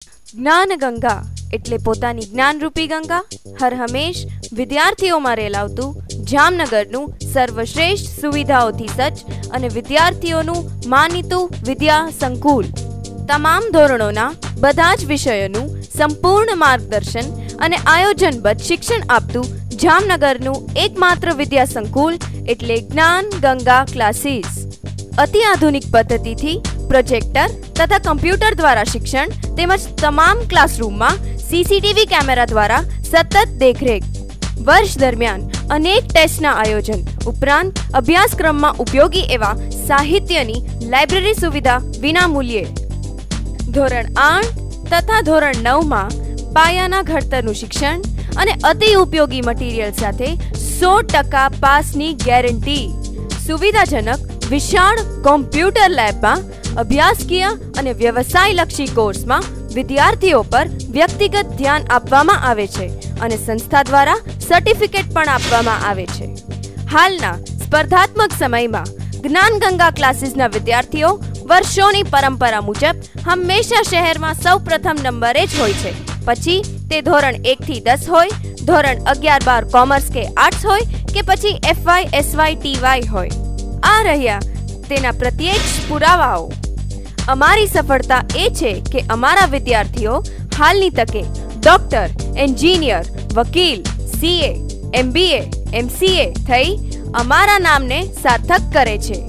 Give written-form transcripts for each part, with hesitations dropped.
જ્ઞાન ગંગા એટલે પોતાની જ્ઞાનરૂપી ગંગા હર હંમેશ વિદ્યાર્થીઓમાં રેલાવતું જામનગરનું સર્વશ્રેષ્ઠ સુવિધાઓથી સજ્જ અને વિદ્યાર્થીઓનું માનીતું વિદ્યા સંકુલ. તમામ ધોરણોના બધા જ વિષયોનું સંપૂર્ણ માર્ગદર્શન અને આયોજનબદ્ધ શિક્ષણ આપતું જામનગરનું એકમાત્ર વિદ્યા સંકુલ એટલે જ્ઞાન ગંગા ક્લાસીસ. અતિ આધુનિક પદ્ધતિથી પ્રોજેક્ટર તથા કમ્પ્યુટર દ્વારા શિક્ષણ તેમજ તમામ ક્લાસરૂમમાં સીસીટીવી કેમેરા દ્વારા સતત દેખરેખ. વર્ષ દરમિયાન અનેક ટેસ્ટના આયોજન ઉપરાંત અભ્યાસક્રમમાં ઉપયોગી એવા સાહિત્યની લાઇબ્રેરી સુવિધા વિનામૂલ્યે. ધોરણ 8 તથા ધોરણ 9માં પાયાના ઘડતરનું શિક્ષણ અને અતિ ઉપયોગી મટીરીયલ સાથે 100% પાસની ગેરંટી. સુવિધાજનક વિશાળ કોમ્પ્યુટર લેબમાં અભ્યાસકીય અને વ્યવસાયલક્ષી કોર્સમાં વિદ્યાર્થીઓ પર વ્યક્તિગત ધ્યાન આપવામાં આવે છે અને સંસ્થા દ્વારા સર્ટિફિકેટ પણ આપવામાં આવે છે. હાલના સ્પર્ધાત્મક સમયમાં જ્ઞાન ગંગા ક્લાસીસના વિદ્યાર્થીઓ વર્ષોની પરંપરા મુજબ હંમેશા શહેરમાં સૌપ્રથમ નંબરે જ હોય છે. પછી તે ધોરણ 1 થી 10 હોય, ધોરણ 11-12 કોમર્સ કે આર્ટ્સ હોય કે પછી FY, SY, TY હોય. આ રહ્યા તેના પ્રત્યક્ષ પુરાવાઓ. અમારી સફળતા એ છે કે અમારા વિદ્યાર્થીઓ હાલની તકે ડોક્ટર, એન્જિનિયર, વકીલ, CA, MBA, MCA થઈ અમારા નામને સાર્થક કરે છે.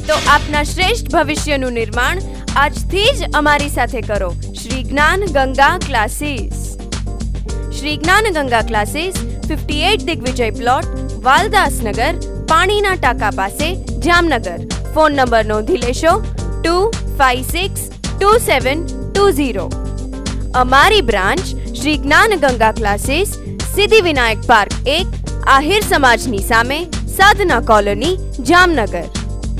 તો આપના શ્રેષ્ઠ ભવિષ્યનું નિર્માણ આજથી જ અમારી સાથે કરો. શ્રી જ્ઞાન ગંગા ક્લાસીસ. શ્રી જ્ઞાન ગંગા ક્લાસીસ 58 દિગ્વિજય પ્લોટ, વાલદાસનગર, પાણીના ટાંકા પાસે, જામનગર. ફોન નંબર નોંધી લેશો 2562720. અમારી બ્રાન્ચ શ્રી જ્ઞાન ગંગા ક્લાસીસ સિદ્ધિવિનાયક પાર્ક 1, આહિર સમાજની સામે, સાધના કોલોની, જામનગર.